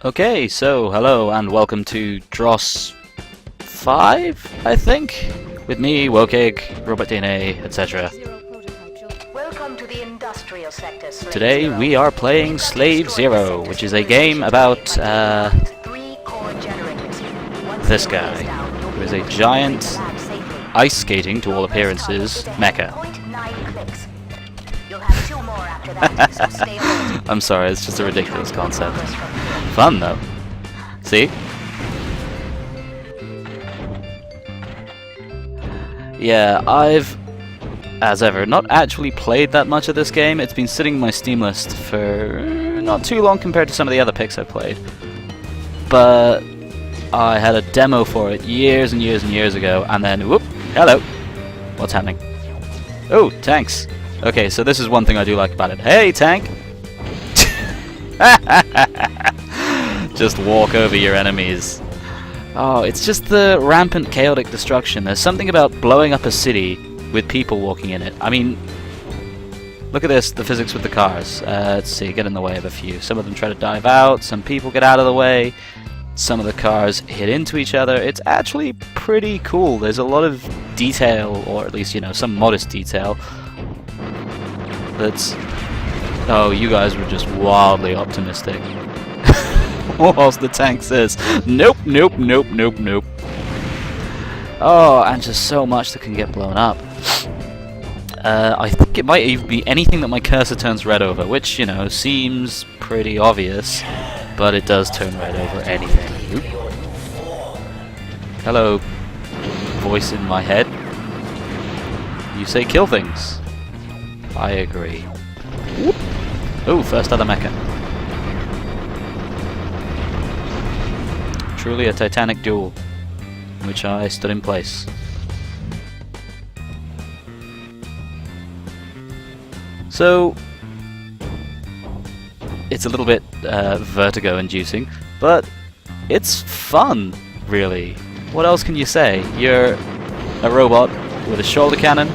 Okay, so hello and welcome to Dross 5, I think? With me, Wokig, Robot DNA, etc. Welcome to the industrial sector, Slave Today Zero. we are playing Slave Zero, which is a game about Three core generators. this guy, who is a giant, ice skating to all appearances, mecha. 0.9 clicks. You'll have 2 more after that, so stay alert. I'm sorry, it's just a ridiculous concept. Fun though. See? Yeah, I've, as ever, not actually played that much of this game. It's been sitting on my Steam list for not too long compared to some of the other picks I've played. But I had a demo for it years and years and years ago, and then, whoop, hello. What's happening? Oh, tanks. Okay, so this is one thing I do like about it. Hey, tank! Just walk over your enemies. Oh, it's just the rampant chaotic destruction. There's something about blowing up a city with people walking in it. I mean, look at this, the physics with the cars. Let's see, get in the way of a few. Some of them try to dive out, some people get out of the way, some of the cars hit into each other. It's actually pretty cool. There's a lot of detail, or at least, you know, some modest detail. That's... Oh, you guys were just wildly optimistic. Whilst the tank says, nope, nope, nope, nope, nope. Oh, and just so much that can get blown up. I think it might even be anything that my cursor turns red over, which, you know, seems pretty obvious, but it does turn red over anything. Oop. Hello, voice in my head. You say kill things. I agree. Oh, first other mecha. Truly a titanic duel, in which I stood in place. So, it's a little bit vertigo-inducing, but it's fun, really. What else can you say? You're a robot with a shoulder cannon,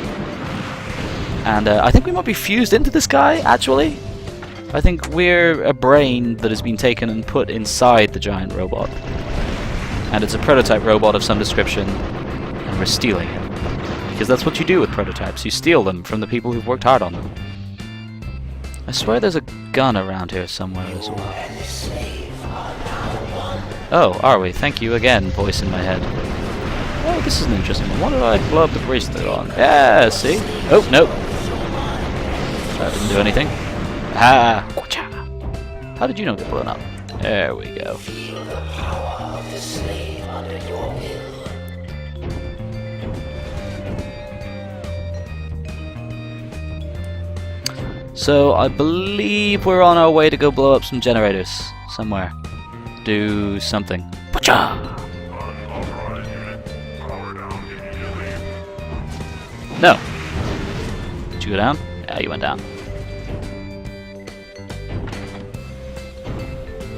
and I think we might be fused into this guy, actually. I think we're a brain that has been taken and put inside the giant robot. And it's a prototype robot of some description, and we're stealing it. Because that's what you do with prototypes, you steal them from the people who've worked hard on them. I swear there's a gun around here somewhere as well. Oh, are we? Thank you again, voice in my head. Oh, this is an interesting one. What did I blow up the bracelet on? Yeah, see? Oh, no. That didn't do anything. Ah! How did you not get blown up? There we go. So, I believe we're on our way to go blow up some generators somewhere. Do something. No. Did you go down? Yeah, you went down.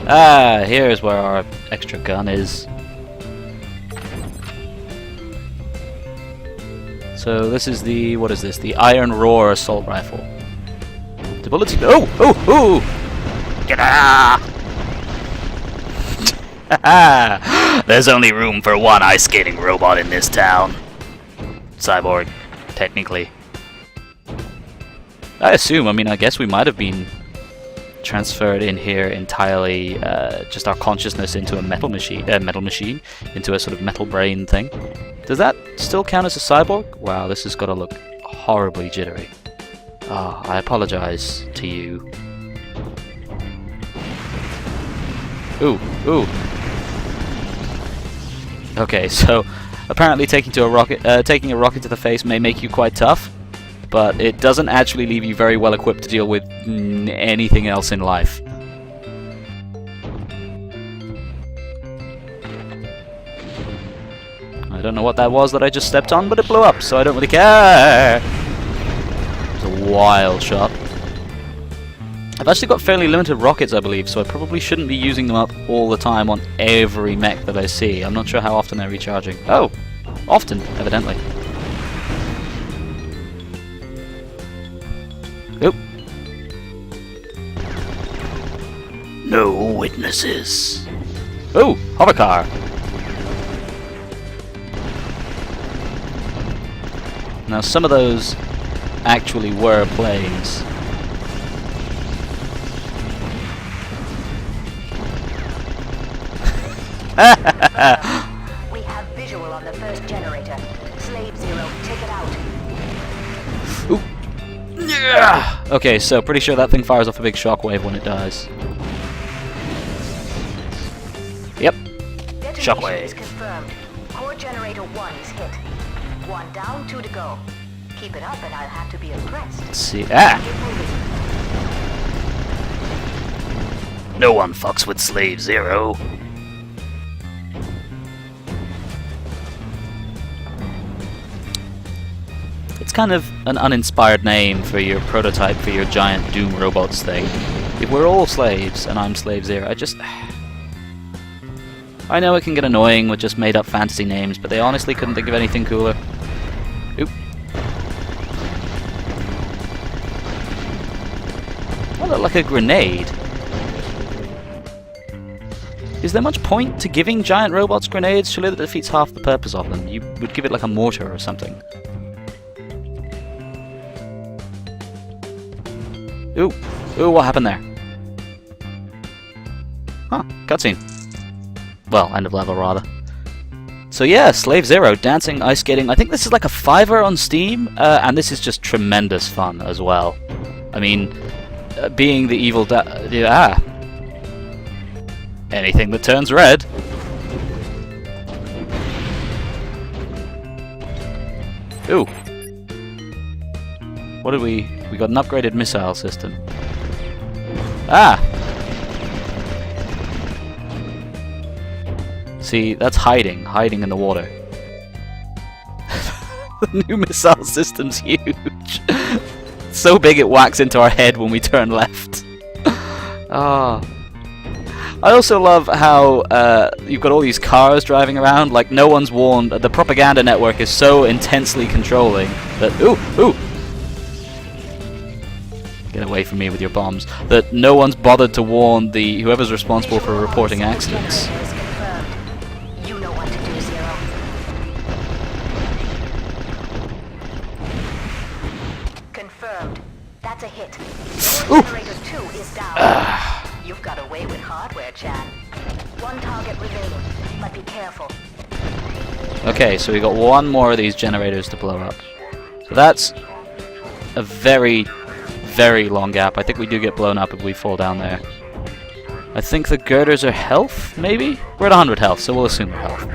Ah, here's where our extra gun is. So this is the, what is this? The Iron Roar assault rifle. The bullets. Oh! Oh! Oh! Get out! There's only room for one ice skating robot in this town. Cyborg, technically. I assume. I mean, I guess we might have been transferred in here entirely, just our consciousness into a metal machine, into a sort of metal brain thing. Does that still count as a cyborg? Wow, this has got to look horribly jittery. Oh, I apologize to you. Ooh, ooh. Okay, so apparently taking a rocket to the face may make you quite tough, but it doesn't actually leave you very well equipped to deal with anything else in life. I don't know what that was that I just stepped on, but it blew up, so I don't really care. It was a wild shot. I've actually got fairly limited rockets, I believe, so I probably shouldn't be using them up all the time on every mech that I see. I'm not sure how often they're recharging. Oh, often, evidently. Oop. No witnesses. Oh, hover car. Now some of those actually were planes. We have visual on the first generator. Slave Zero, take it out. Ooh. Yeah. Okay, so pretty sure that thing fires off a big shockwave when it dies. Yep. Detonation is confirmed. Core generator 1 is hit. 1 down, 2 to go. Keep it up and I'll have to be impressed. Let's see. Ah! Keep moving. No one fucks with Slave Zero. It's kind of an uninspired name for your prototype for your giant Doom robots thing. If we're all slaves and I'm Slave Zero, I know it can get annoying with just made up fantasy names, but they honestly couldn't think of anything cooler. Oop. That looked like a grenade. Is there much point to giving giant robots grenades? Surely that defeats half the purpose of them. You would give it like a mortar or something. Ooh. Ooh, what happened there? Huh, cutscene. Well, end of level, rather. So yeah, Slave Zero, dancing, ice skating. I think this is like a $5 on Steam, and this is just tremendous fun as well. I mean, being the evil anything that turns red. Ooh. What did we got an upgraded missile system. Ah! See, that's hiding in the water. The new missile system's huge. So big it whacks into our head when we turn left. Ah. I also love how you've got all these cars driving around, like no one's warned. The propaganda network is so intensely controlling that ooh! Get away from me with your bombs. That no one's bothered to warn whoever's responsible for reporting accidents. You know what to do, Zero. Confirmed. That's a hit. Generator 2 is down. You've got away with hardware, Chan. 1 target remaining, but be careful. Okay, so we got one more of these generators to blow up. So that's a very, very long gap. I think we do get blown up if we fall down there. I think the girders are health, maybe? We're at 100 health, so we'll assume they're health.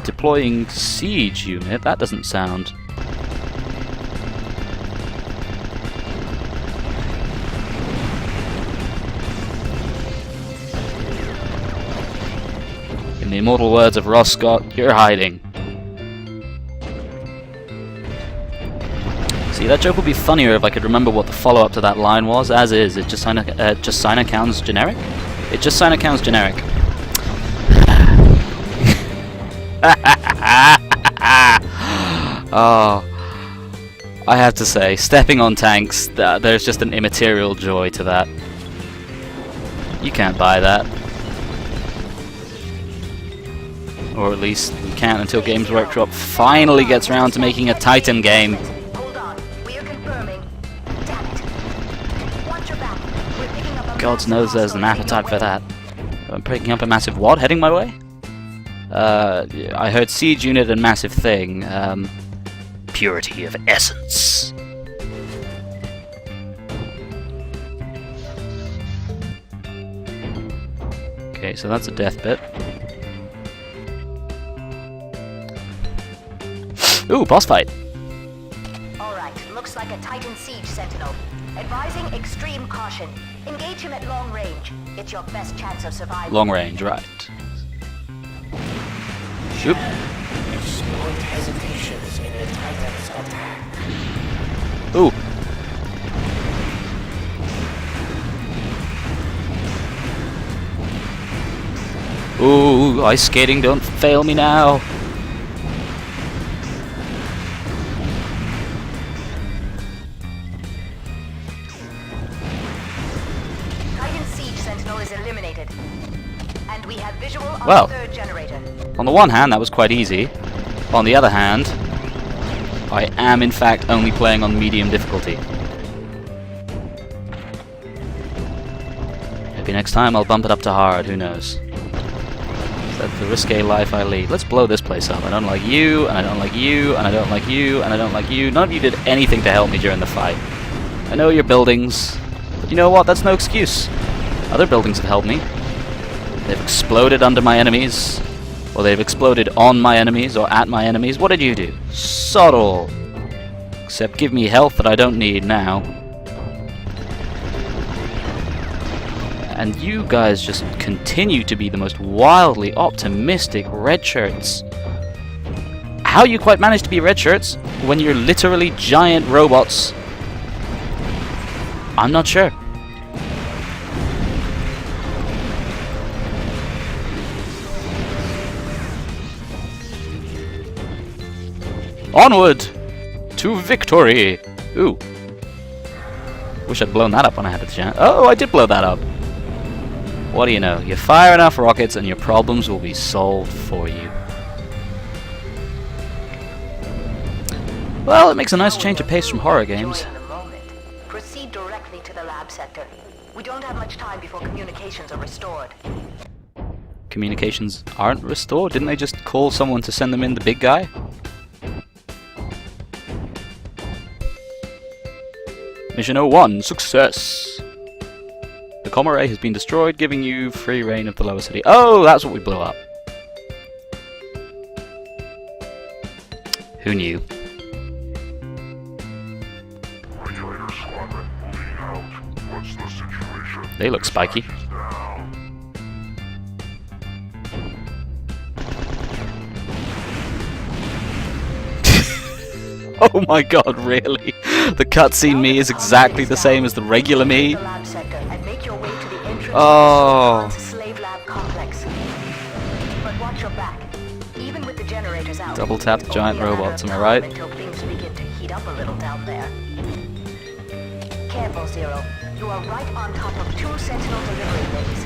Deploying siege unit? That doesn't sound... In the immortal words of Ross Scott, you're hiding. See, that joke would be funnier if I could remember what the follow-up to that line was. As is, it just sign accounts generic? It just sign accounts generic. Oh, I have to say, stepping on tanks, there's just an immaterial joy to that. You can't buy that. Or at least you can't until Games Workshop finally gets around to making a Titan game. Hold on. We are confirming. Damn it. Watch your back. We're picking up a God knows there's an appetite for that. I'm picking up a massive what heading my way? I heard siege unit and massive thing. Purity of essence. Okay, so that's a death bit. Ooh, boss fight. Alright, looks like a Titan siege sentinel. Advising extreme caution. Engage him at long range. It's your best chance of survival. Long range, right. Oop. Exploit hesitations in a Titan's attack. Ooh. Ooh, ice skating, don't fail me now. is eliminated. And we have visual on Well. the third generator. On the one hand, that was quite easy. On the other hand, I am in fact only playing on medium difficulty. Maybe next time I'll bump it up to hard, who knows. That's the risque life I lead. Let's blow this place up. I don't like you, and I don't like you, and I don't like you, and I don't like you. None of you did anything to help me during the fight. I know your buildings, but you know what? That's no excuse. Other buildings have helped me. They've exploded under my enemies, or they've exploded on my enemies, or at my enemies. What did you do? Sod all. Except give me health that I don't need now. And you guys just continue to be the most wildly optimistic red shirts. How you quite manage to be red shirts when you're literally giant robots, I'm not sure. Onward to victory! Ooh. Wish I'd blown that up when I had the chance. Oh, I did blow that up. What do you know? You fire enough rockets and your problems will be solved for you. Well, it makes a nice change of pace from horror games. Enjoy in a moment. Proceed directly to the lab sector. We don't have much time before communications are restored. Communications aren't restored? Didn't they just call someone to send them in the big guy? Mission 01, success! The comm array has been destroyed, giving you free reign of the lower city. Oh, that's what we blew up. Who knew? Regulator squadron moving out. What's the situation? They look spiky. Oh my god, really? The cutscene me is exactly the same as the regular me? The lab sector and make your way to the entrance Oh. of the slave lab complex. But watch your back. Even with the generators out. Double tap the it's giant only a matter robots, of am I time right? Until things begin to heat up a little down there. Careful, Zero. You are right on top of 2 Sentinel delivery bays.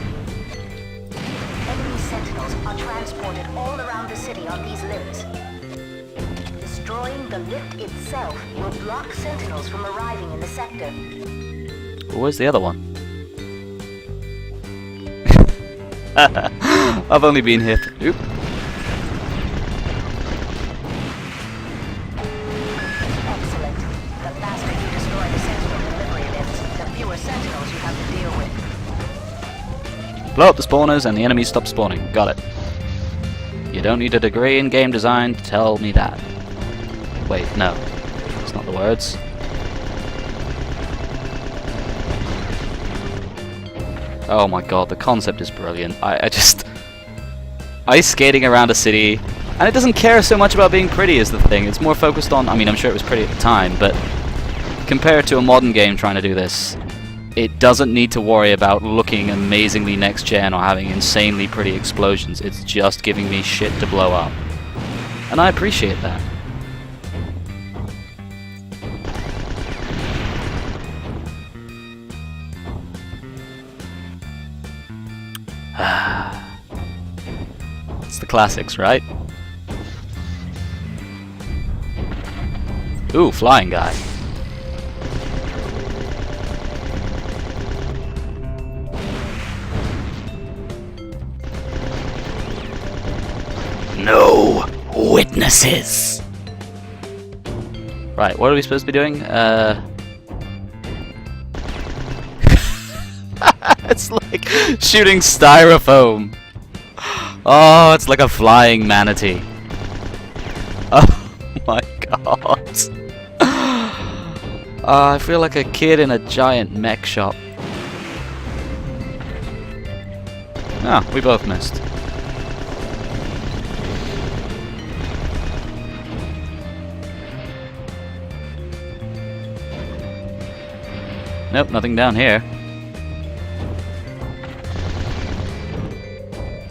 Enemy Sentinels are transported all around the city on these limbs. Destroying the lift itself will block Sentinels from arriving in the sector. Where's the other one? I've only been here for... Oop. Excellent. The faster you destroy the Sentinel delivery lifts, the fewer Sentinels you have to deal with. Blow up the spawners and the enemies stop spawning. Got it. You don't need a degree in game design to tell me that. Wait, no. That's not the words. Oh my god, the concept is brilliant. I just... Ice skating around a city, and it doesn't care so much about being pretty is the thing. It's more focused on... I mean, I'm sure it was pretty at the time, but compared to a modern game trying to do this, it doesn't need to worry about looking amazingly next-gen or having insanely pretty explosions. It's just giving me shit to blow up. And I appreciate that. It's the classics, right? Ooh, flying guy. No witnesses! Right, what are we supposed to be doing? It's like shooting styrofoam. Oh, it's like a flying manatee. Oh my god. I feel like a kid in a giant mech shop. Ah, we both missed. Nope, nothing down here.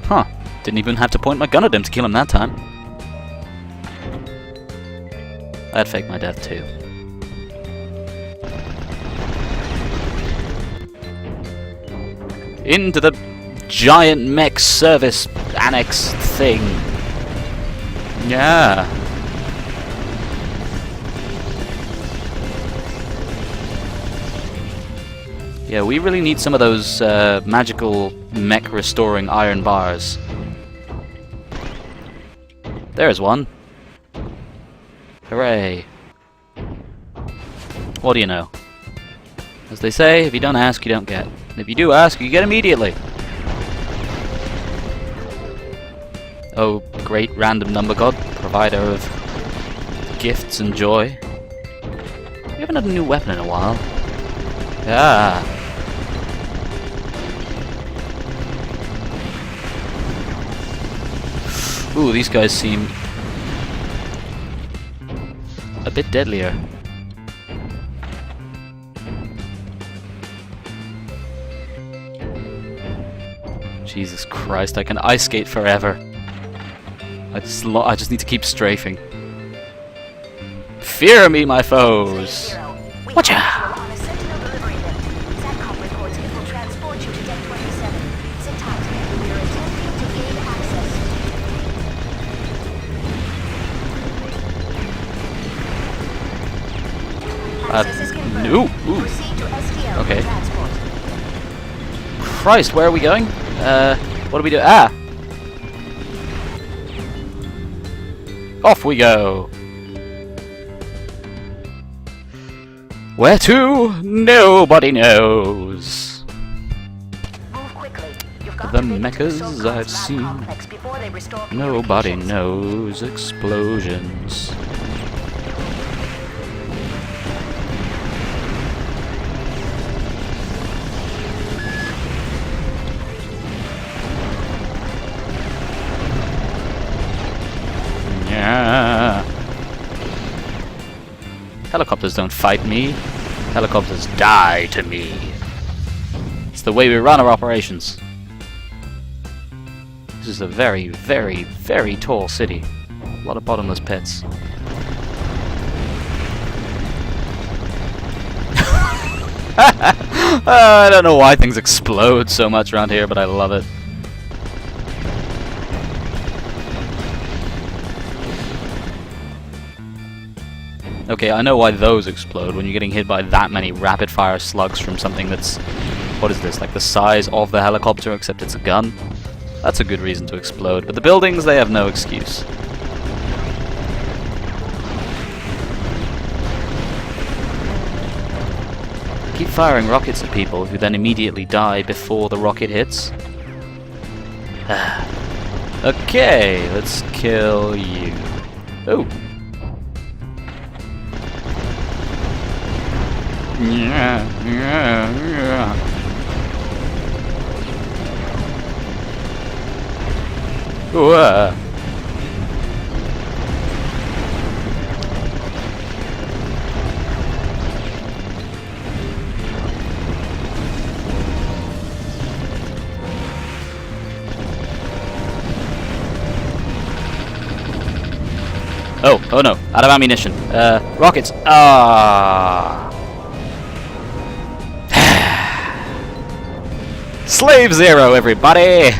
Huh. Didn't even have to point my gun at him to kill him that time. I'd fake my death too. into the giant mech service annex thing. Yeah. Yeah, we really need some of those magical mech restoring iron bars. There's one. Hooray. What do you know? As they say, if you don't ask, you don't get. And if you do ask, you get immediately. Oh, great random number god, provider of gifts and joy. We haven't had a new weapon in a while. Ah. Ooh, these guys seem a bit deadlier. Jesus Christ, I can ice skate forever. I just need to keep strafing. Fear me, my foes! Watcha! On a Sentinel delivery lift. SATCOM reports it will transport you to Deck 27. Sit tight. We are attempting to gain access. Access is confirmed. Ooh. Proceed to STL Okay. for transport. Christ, where are we going? What do we do? Ah! Off we go! Where to? Nobody knows. Move quickly. You've got The to make it to mechas SOCOM's I've lab seen. complex before they restore Nobody communications. knows explosions. Yeah. Helicopters don't fight me. Helicopters die to me. It's the way we run our operations. This is a very, very, very tall city. A lot of bottomless pits. I don't know why things explode so much around here, but I love it. Okay, I know why those explode when you're getting hit by that many rapid-fire slugs from something that's... What is this? Like the size of the helicopter, except it's a gun? That's a good reason to explode. But the buildings, they have no excuse. Keep firing rockets at people who then immediately die before the rocket hits. Okay, let's kill you. Oh. Yeah. Whoa. Oh no, out of ammunition. Rockets. Ah. Slave Zero, everybody!